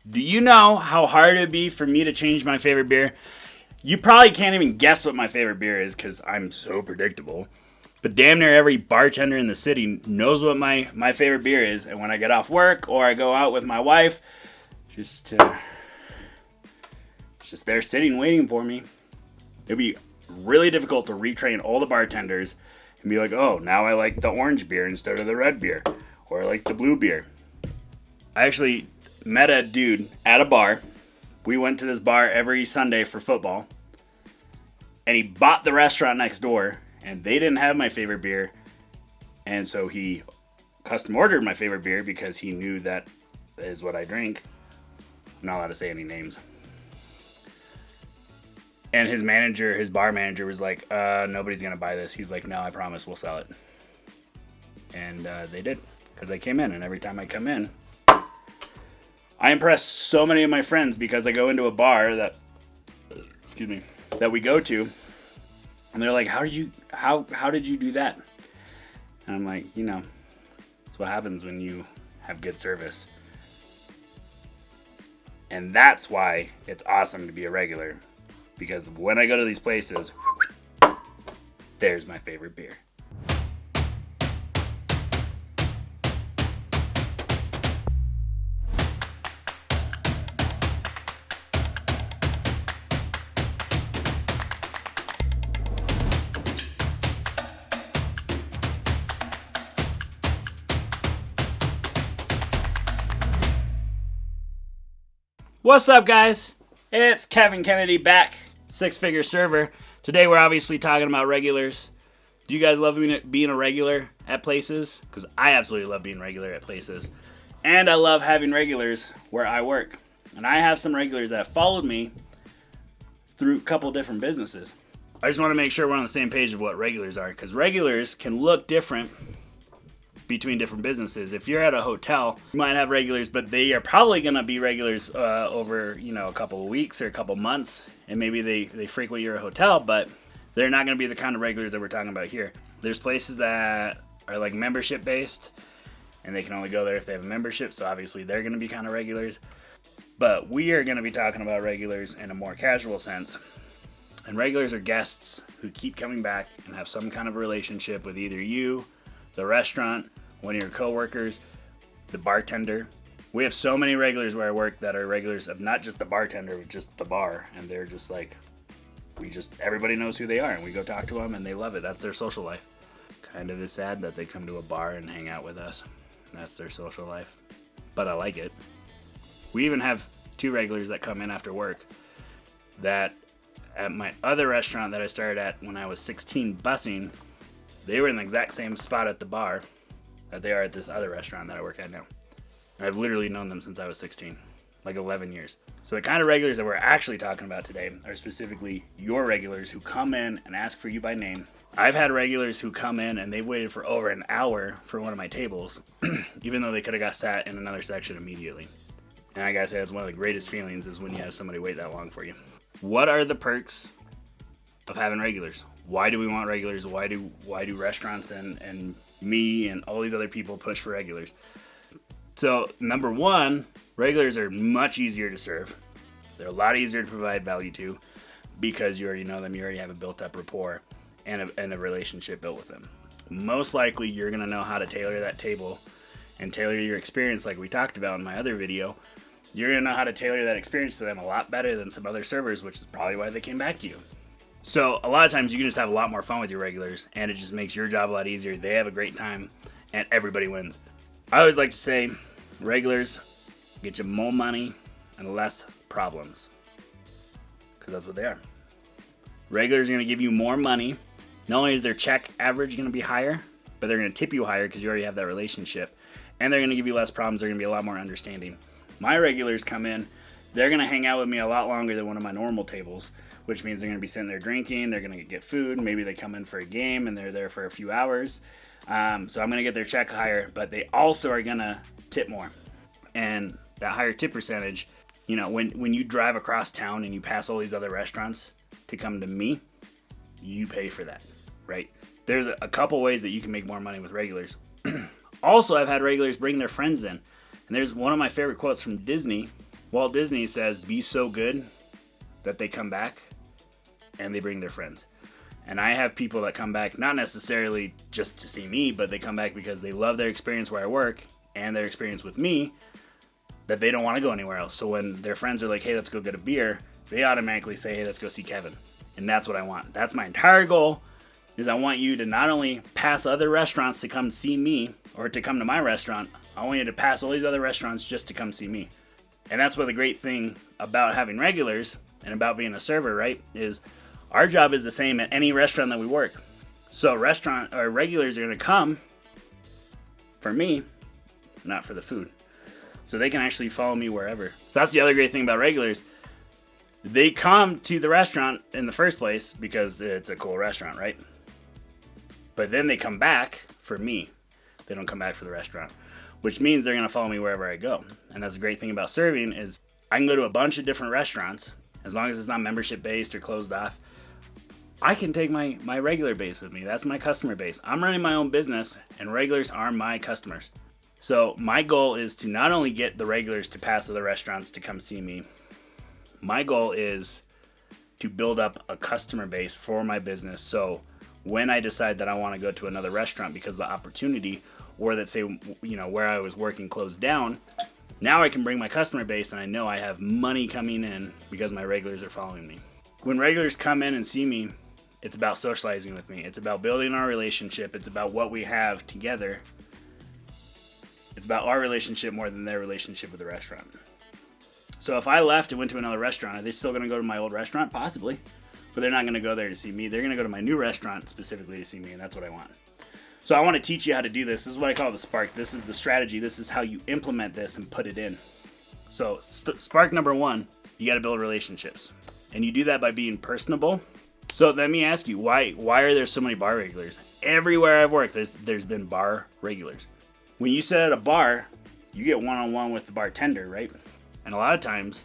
Do you know how hard it would be for me to change my favorite beer? You probably can't even guess what my favorite beer is because I'm so predictable. But damn near every bartender in the city knows what my favorite beer is. And when I get off work or I go out with my wife, it's just there sitting waiting for me. It'd be really difficult to retrain all the bartenders and be like, oh, now I like the orange beer instead of the red beer. Or I like the blue beer. I actually met a dude at a bar. We went to this bar every Sunday for football. And he bought the restaurant next door. And they didn't have my favorite beer. And so he custom ordered my favorite beer because he knew that is what I drink. I'm not allowed to say any names. And his bar manager was like, nobody's going to buy this. He's like, no, I promise we'll sell it. And they did. Because I came in. And every time I come in, I impress so many of my friends because I go into a bar that we go to. And they're like, how did you do that? And I'm like, it's what happens when you have good service. And that's why it's awesome to be a regular. Because when I go to these places, there's my favorite beer. What's up, guys? It's Kevin Kennedy back, Six Figure Server. Today we're obviously talking about regulars. Do you guys love being a regular at places? Because I absolutely love being regular at places. And I love having regulars where I work. And I have some regulars that followed me through a couple different businesses. I just want to make sure we're on the same page of what regulars are. Because regulars can look different between different businesses. If you're at a hotel, you might have regulars, but they are probably going to be regulars over, a couple of weeks or a couple of months, and maybe they frequent your hotel, but they're not going to be the kind of regulars that we're talking about here. There's places that are like membership based, and they can only go there if they have a membership, so obviously they're going to be kind of regulars. But we are going to be talking about regulars in a more casual sense. And regulars are guests who keep coming back and have some kind of relationship with either you, the restaurant, one of your coworkers, the bartender. We have so many regulars where I work that are regulars of not just the bartender, but just the bar. And they're just like, everybody knows who they are. And we go talk to them and they love it. That's their social life. Kind of is sad that they come to a bar and hang out with us. That's their social life. But I like it. We even have 2 regulars that come in after work that at my other restaurant that I started at when I was 16 busing, they were in the exact same spot at the bar that they are at this other restaurant that I work at now. I've literally known them since I was 16, like 11 years. So the kind of regulars that we're actually talking about today are specifically your regulars who come in and ask for you by name. I've had regulars who come in and they've waited for over an hour for one of my tables, even though they could have got sat in another section immediately. And I gotta say, that's one of the greatest feelings is when you have somebody wait that long for you. What are the perks of having regulars? Why do we want regulars? Why do restaurants and me and all these other people push for regulars? So, number one, regulars are much easier to serve. They're a lot easier to provide value to because you already know them. You already have a built-up rapport and a relationship built with them. Most likely, you're going to know how to tailor that table and tailor your experience like we talked about in my other video. You're going to know how to tailor that experience to them a lot better than some other servers, which is probably why they came back to you. So a lot of times you can just have a lot more fun with your regulars, and it just makes your job a lot easier. They have a great time, and everybody wins. I always like to say regulars get you more money and less problems, because that's what they are. Regulars are going to give you more money. Not only is their check average going to be higher, but they're going to tip you higher because you already have that relationship, and they're going to give you less problems. They're going to be a lot more understanding. My regulars come in, they're going to hang out with me a lot longer than one of my normal tables, which means they're going to be sitting there drinking, they're going to get food, maybe they come in for a game and they're there for a few hours. So I'm going to get their check higher, but they also are going to tip more. And that higher tip percentage, when you drive across town and you pass all these other restaurants to come to me, you pay for that, right? There's a couple ways that you can make more money with regulars. Also, I've had regulars bring their friends in. And there's one of my favorite quotes from Disney Walt Disney says, be so good that they come back and they bring their friends. And I have people that come back not necessarily just to see me, but they come back because they love their experience where I work and their experience with me, that they don't want to go anywhere else. So when their friends are like, hey, let's go get a beer, they automatically say, hey, let's go see Kevin. And that's what I want. That's my entire goal, is I want you to not only pass other restaurants to come see me or to come to my restaurant, I want you to pass all these other restaurants just to come see me. And that's what the great thing about having regulars and about being a server, right, is our job is the same at any restaurant that we work. So restaurant or regulars are going to come for me, not for the food. So they can actually follow me wherever. So that's the other great thing about regulars. They come to the restaurant in the first place because it's a cool restaurant, right? But then they come back for me. They don't come back for the restaurant, which means they're going to follow me wherever I go. And that's the great thing about serving is I can go to a bunch of different restaurants. As long as it's not membership based or closed off, I can take my regular base with me. That's my customer base. I'm running my own business, and regulars are my customers. So my goal is to not only get the regulars to pass other restaurants to come see me, my goal is to build up a customer base for my business. So when I decide that I want to go to another restaurant because of the opportunity, or that say, where I was working closed down, now I can bring my customer base and I know I have money coming in because my regulars are following me. When regulars come in and see me, it's about socializing with me. It's about building our relationship. It's about what we have together. It's about our relationship more than their relationship with the restaurant. So if I left and went to another restaurant, are they still going to go to my old restaurant? Possibly. But they're not going to go there to see me. They're going to go to my new restaurant specifically to see me, and that's what I want. So I want to teach you how to do this. This is what I call the spark. This is the strategy. This is how you implement this and put it in. So spark number 1, you got to build relationships. And you do that by being personable. So let me ask you, why are there so many bar regulars? Everywhere I've worked, there's been bar regulars. When you sit at a bar, you get one-on-one with the bartender, right? And a lot of times,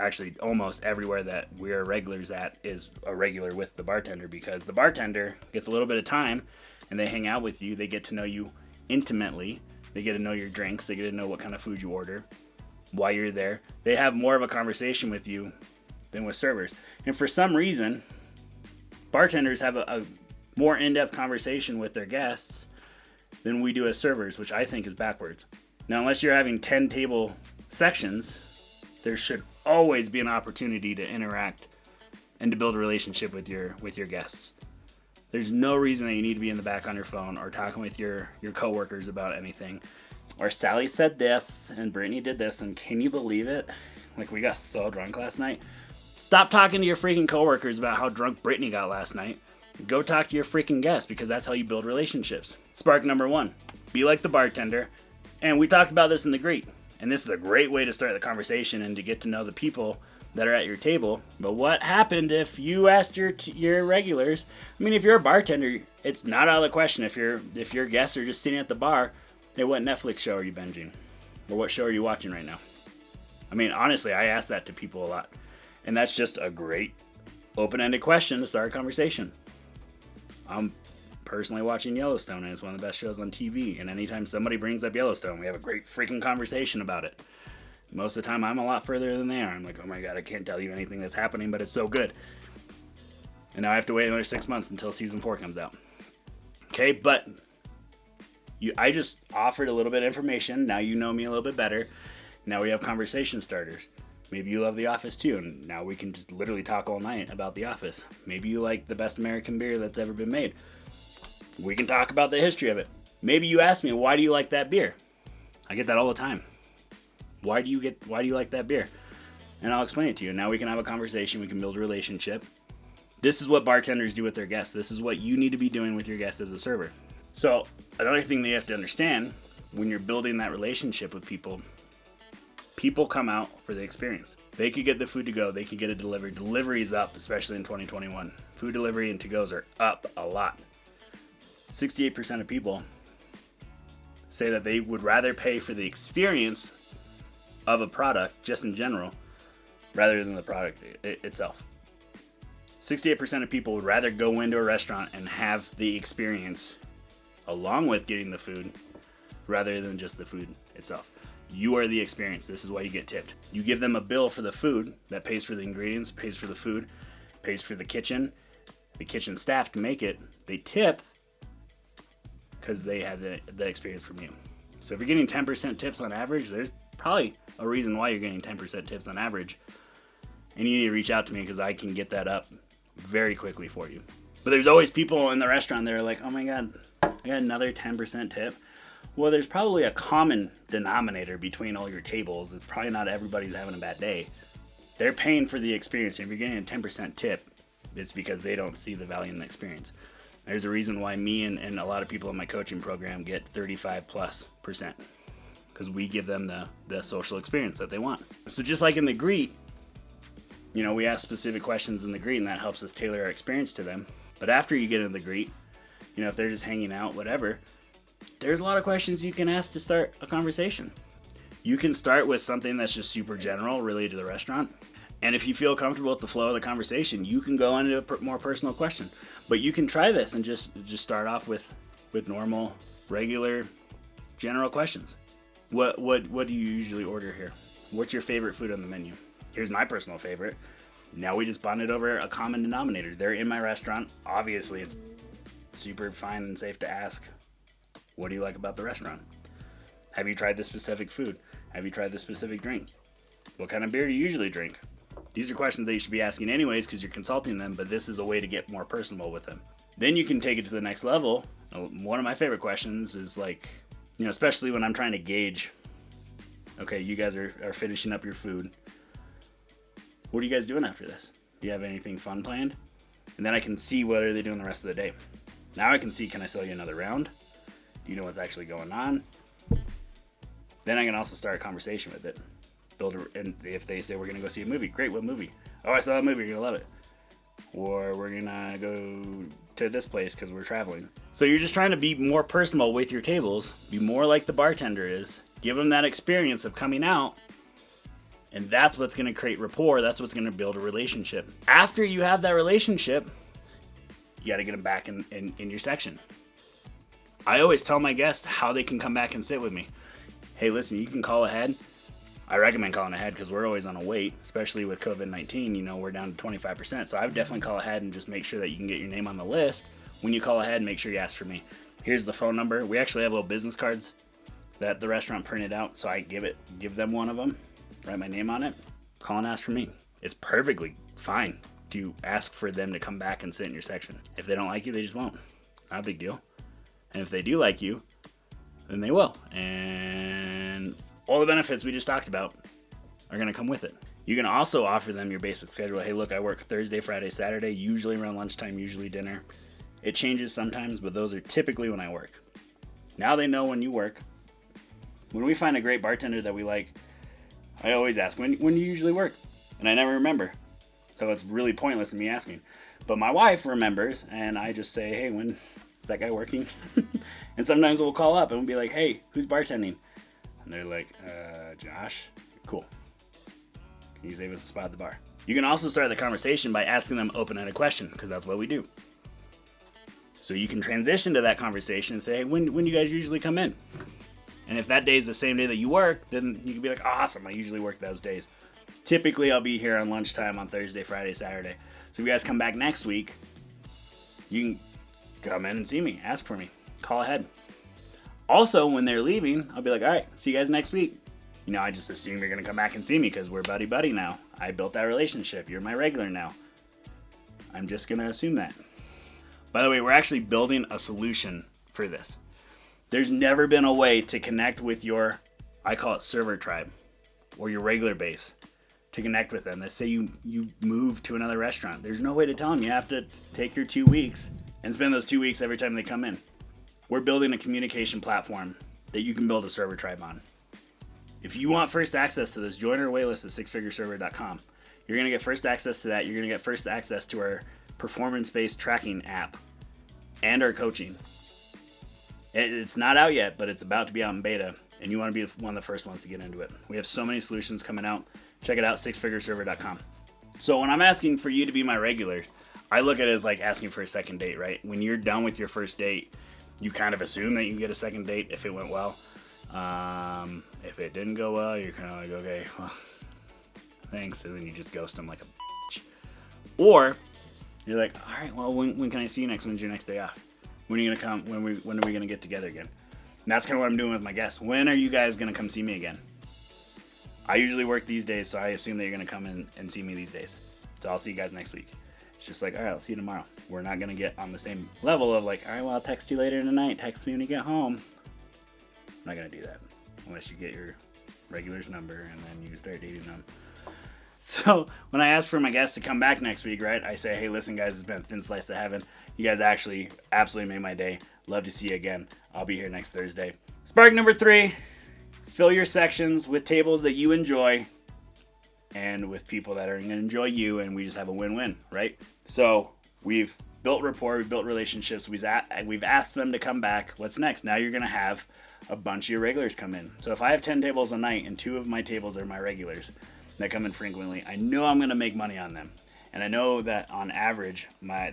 actually almost everywhere that we're regulars at is a regular with the bartender, because the bartender gets a little bit of time and they hang out with you. They get to know you intimately. They get to know your drinks. They get to know what kind of food you order, why you're there. They have more of a conversation with you than with servers. And for some reason, bartenders have a more in-depth conversation with their guests than we do as servers, which I think is backwards. Now, unless you're having 10 table sections, there should always be an opportunity to interact and to build a relationship with your guests. There's no reason that you need to be in the back on your phone or talking with your coworkers about anything. Or Sally said this and Brittany did this, and can you believe it? Like, we got so drunk last night. Stop talking to your freaking coworkers about how drunk Brittany got last night. Go talk to your freaking guests, because that's how you build relationships. Spark number 1, be like the bartender. And we talked about this in the greet. And this is a great way to start the conversation and to get to know the people that are at your table. But what happened if you asked your regulars? I mean, if you're a bartender, it's not out of the question. If your guests are just sitting at the bar, hey, what Netflix show are you binging? Or what show are you watching right now? I mean, honestly, I ask that to people a lot. And that's just a great open-ended question to start a conversation. I'm personally watching Yellowstone, and it's one of the best shows on TV. And anytime somebody brings up Yellowstone, we have a great freaking conversation about it. Most of the time, I'm a lot further than they are. I'm like, oh my God, I can't tell you anything that's happening, but it's so good. And now I have to wait another 6 months until season 4 comes out. Okay, but I just offered a little bit of information. Now you know me a little bit better. Now we have conversation starters. Maybe you love The Office too, and now we can just literally talk all night about The Office. Maybe you like the best American beer that's ever been made. We can talk about the history of it. Maybe you ask me, why do you like that beer? I get that all the time. Why do you like that beer? And I'll explain it to you. Now we can have a conversation. We can build a relationship. This is what bartenders do with their guests. This is what you need to be doing with your guests as a server. So another thing that you have to understand when you're building that relationship with people come out for the experience. They could get the food to go. They could get it delivered. Delivery's up, especially in 2021. Food delivery and to-goes are up a lot. 68% of people say that they would rather pay for the experience of a product, just in general, rather than the product itself. 68% of people would rather go into a restaurant and have the experience along with getting the food rather than just the food itself. You are the experience. This is why you get tipped. You give them a bill for the food that pays for the ingredients, pays for the food, pays for the kitchen staff to make it. They tip because they had the experience from you. So if you're getting 10% tips on average, there's probably a reason why you're getting 10% tips on average. And you need to reach out to me because I can get that up very quickly for you. But there's always people in the restaurant that are like, oh my God, I got another 10% tip. Well, there's probably a common denominator between all your tables. It's probably not everybody's having a bad day. They're paying for the experience. If you're getting a 10% tip, it's because they don't see the value in the experience. There's a reason why me and a lot of people in my coaching program get 35+%. Because we give them the social experience that they want. So just like in the greet, we ask specific questions in the greet, and that helps us tailor our experience to them. But after you get in the greet, if they're just hanging out, whatever, there's a lot of questions you can ask to start a conversation. You can start with something that's just super general related to the restaurant. And if you feel comfortable with the flow of the conversation, you can go into a more personal question. But you can try this and just start off with normal, regular, general questions. What do you usually order here? What's your favorite food on the menu? Here's my personal favorite. Now we just bonded over a common denominator. They're in my restaurant. Obviously, it's super fine and safe to ask, what do you like about the restaurant? Have you tried this specific food? Have you tried this specific drink? What kind of beer do you usually drink? These are questions that you should be asking anyways because you're consulting them, but this is a way to get more personal with them. Then you can take it to the next level. One of my favorite questions is like, especially when I'm trying to gauge, okay, you guys are finishing up your food. What are you guys doing after this? Do you have anything fun planned? And then I can see what are they doing the rest of the day. Now I can see, can I sell you another round? Do you know what's actually going on? Then I can also start a conversation with it. And if they say we're going to go see a movie, great, what movie? Oh, I saw that movie, you're going to love it. Or we're going to go to this place because we're traveling. So you're just trying to be more personal with your tables, be more like the bartender is, give them that experience of coming out, and that's what's going to create rapport, that's what's going to build a relationship. After you have that relationship, you got to get them back in your section. I always tell my guests how they can come back and sit with me. Hey, listen, you can call ahead. I recommend calling ahead because we're always on a wait, especially with COVID-19. We're down to 25%. So I would definitely call ahead and just make sure that you can get your name on the list. When you call ahead, make sure you ask for me. Here's the phone number. We actually have little business cards that the restaurant printed out, so I give them one of them, write my name on it, call and ask for me. It's perfectly fine to ask for them to come back and sit in your section. If they don't like you, they just won't. Not a big deal. And if they do like you, then they will. And all the benefits we just talked about are going to come with it. You can also offer them your basic schedule. Hey, look, I work Thursday, Friday, Saturday, usually around lunchtime, usually dinner. It changes sometimes, but those are typically when I work. Now they know when you work. When we find a great bartender that we like, I always ask, when do you usually work? And I never remember. So it's really pointless in me asking. But my wife remembers, and I just say, hey, when is that guy working? And sometimes we'll call up and we'll be like, hey, who's bartending? And they're like, Josh. Cool. Can you save us a spot at the bar? You can also start the conversation by asking them open-ended question, because that's what we do. So you can transition to that conversation and say, hey, when do you guys usually come in? And if that day is the same day that you work, then you can be like, awesome, I usually work those days. Typically, I'll be here on lunchtime on Thursday, Friday, Saturday. So if you guys come back next week, you can come in and see me, ask for me, call ahead. Also, when they're leaving, I'll be like, all right, see you guys next week. I just assume you're going to come back and see me because we're buddy-buddy now. I built that relationship. You're my regular now. I'm just going to assume that. By the way, we're actually building a solution for this. There's never been a way to connect with your, I call it server tribe, or your regular base, to connect with them. Let's say you move to another restaurant. There's no way to tell them. You have to take your 2 weeks and spend those 2 weeks every time they come in. We're building a communication platform that you can build a server tribe on. If you want first access to this, join our waitlist at sixfigureserver.com. You're going to get first access to that. You're going to get first access to our performance-based tracking app and our coaching. It's not out yet, but it's about to be out in beta, and you want to be one of the first ones to get into it. We have so many solutions coming out. Check it out, sixfigureserver.com. So when I'm asking for you to be my regular, I look at it as like asking for a second date, right? When you're done with your first date, you kind of assume that you get a second date if it went well. If it didn't go well, you're kind of like, okay, well, thanks, and then you just ghost them like a bitch. Or you're like, all right, well, when can I see you next? When's your next day off? When are you gonna come? When are we gonna get together again? And that's kind of what I'm doing with my guests. When are you guys gonna come see me again? I usually work these days, so I assume that you're gonna come in and see me these days. So I'll see you guys next week. It's just like, all right, I'll see you tomorrow. We're not gonna get on the same level of like, all right, well, I'll text you later tonight. Text me when you get home. I'm not gonna do that unless you get your regular's number and then you start dating them. So when I ask for my guests to come back next week, right, I say, hey, listen, guys, it's been a thin slice of heaven. You guys actually absolutely made my day. Love to see you again. I'll be here next Thursday. Spark number 3, fill your sections with tables that you enjoy and with people that are going to enjoy you, and we just have a win-win, right? So we've built rapport, we've built relationships, we've asked them to come back. What's next? Now you're going to have a bunch of your regulars come in. So if I have 10 tables a night and 2 of my tables are my regulars that come in frequently, I know I'm going to make money on them. And I know that on average,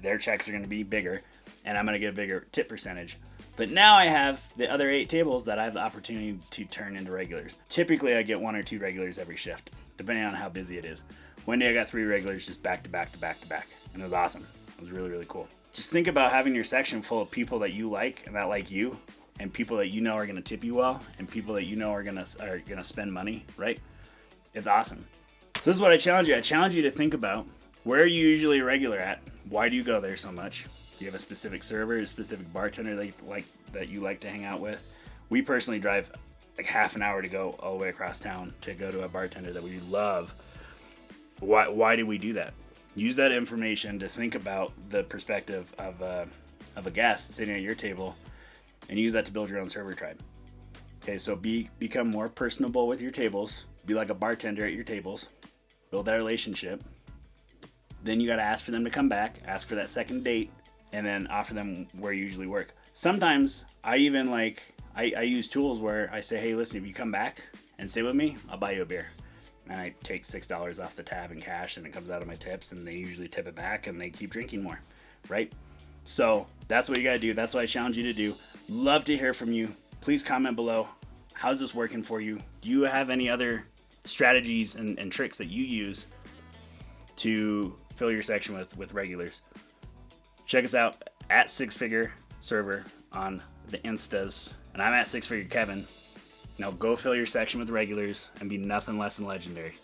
their checks are going to be bigger, and I'm going to get a bigger tip percentage. But now I have the other 8 tables that I have the opportunity to turn into regulars. Typically, I get 1 or 2 regulars every shift, depending on how busy it is. One day I got 3 regulars just back to back to back to back, and it was awesome. It was really, really cool. Just think about having your section full of people that you like and that like you, and people that you know are going to tip you well, and people that you know are going to spend money, right? It's awesome. So this is what I challenge you. I challenge you to think about, where are you usually a regular at? Why do you go there so much? Do you have a specific server, a specific bartender that you like to hang out with? We personally drive like half an hour to go all the way across town to go to a bartender that we love. Why do we do that? Use that information to think about the perspective of a guest sitting at your table, and use that to build your own server tribe. Okay, so become more personable with your tables. Be like a bartender at your tables. Build that relationship. Then you got to ask for them to come back, ask for that second date, and then offer them where you usually work. Sometimes I even I use tools where I say, hey, listen, if you come back and stay with me, I'll buy you a beer. And I take $6 off the tab in cash, and it comes out of my tips, and they usually tip it back, and they keep drinking more, right? So that's what you got to do. That's what I challenge you to do. Love to hear from you. Please comment below. How's this working for you? Do you have any other strategies and tricks that you use to fill your section with regulars? Check us out at 6-Figure Server on the Instas, and I'm at 6-Figure Kevin. Now go fill your section with regulars and be nothing less than legendary.